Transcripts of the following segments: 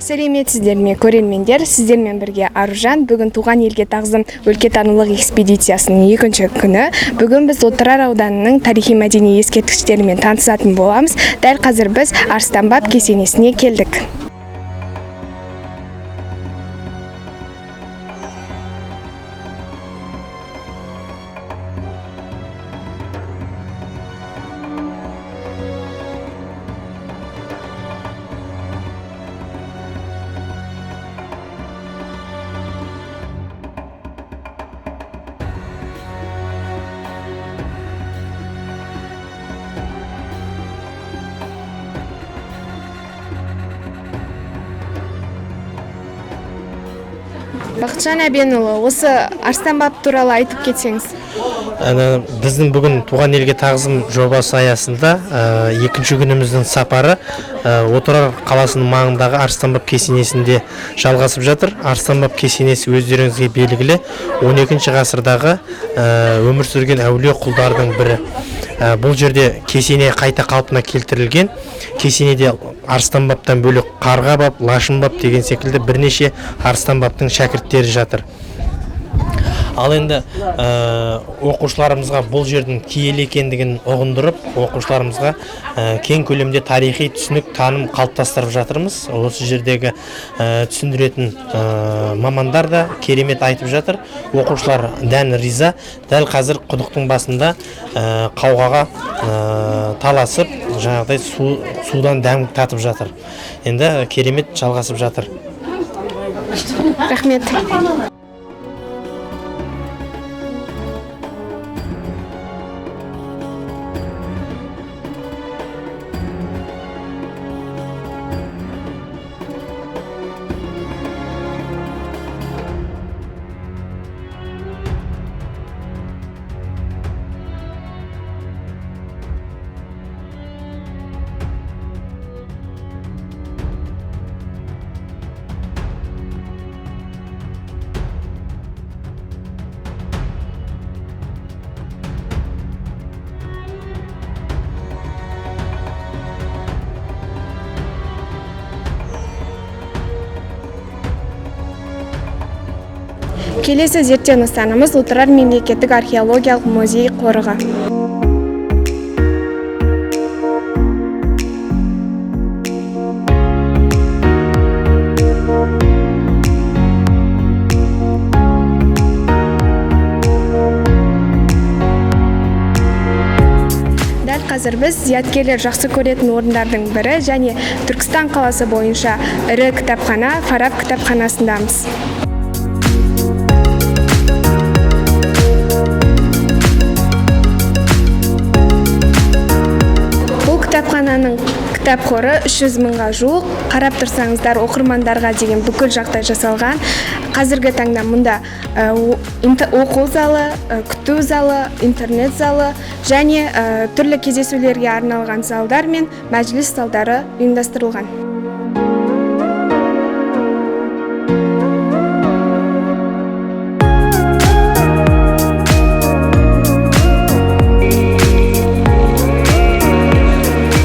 Сәлеметсіздер ме көрермендер, сіздермен бірге Аружан. Бүгін Туған елге тағзым өлкетанылық экспедициясының екінші күні. Бүгін біз Отырар ауданының тарихи-мәдени ескерткіштерімен танысатын боламыз. Дәл қазір біз Арыстанбаб кесенесіне келдік. Бақытжан Әбенұлы, осы Арыстанбаб туралы айтып кетсеңіз. Біздің бүгін Туған елге тағзым жобасы аясында екінші күніміздің сапары Отырар қаласының маңындағы Арыстанбаб кесенесінде жалғасып жатыр. Арыстанбаб кесенесі өздеріңізге белгілі 12 ғасырдағы өмір сүрген әулие құлдардың бірі. Бұл жерде кесене қайта қалпына келтірілген. Кесенеде Арыстанбабтан бөлек Қарғабаб, Лашынбаб деген секілді бірнеше Арыстанбабтың шәкірттері жатыр. Ал енді оқушыларымызға бұл жердің киелі екендігін ұғындырып, оқушыларымызға кең көлемде тарихи түсінік таным қалыптастырып жатырмыз. Осы жердегі түсіндіретін мамандар да керемет айтып жатыр. Оқушылар дән риза. Дәл қазір құдықтың басында қауғаға таласып, жаңағыдай судан дәм татып жатыр. Енді керемет жалғасып жатыр. Рахмет. Келесі зерттеу нысанымыз Отырар мемлекеттік археологиялық музей қорығы. Дәл қазір біз зияткерлер жақсы көретін орындардың бірі және Түркістан қаласы бойынша ірі кітапхана Фараб кітапханасындамыз. Кітапхананың кітап қоры 300 мыңға жуық. Қарап тұрсаңыздар, оқырмандарға деген бүкіл жағдай жасалған. Қазіргі таңда мұнда оқу залы, күту залы, интернет залы және түрлі кездесулерге арналған залдар мен мәжіліс залдары ұйымдастырылған.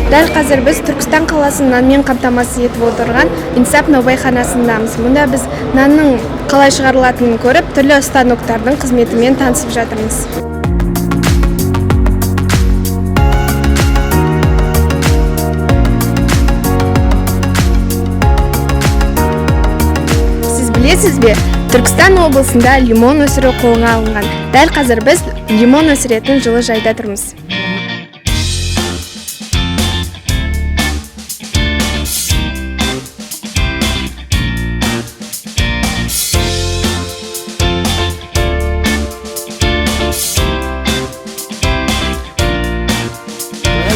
Дәл қазір біз Түркістан қаласын нанмен қамтамасыз етіп отырған Инсап наубайханасындамыз. Мұнда біз нанның қалай шығарылатынын көріп, түрлі станоктардың қызметімен танысып жатырмыз. Сіз білесіз бе, Түркістан облысында лимон өсіру қолға алынған. Дәл қазір біз лимон өсіретін жылы жайда тұрмыз.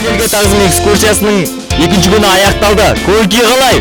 Елге тағзым экскурсиясының екінші күні аяқталды. Көңіл күй қалай?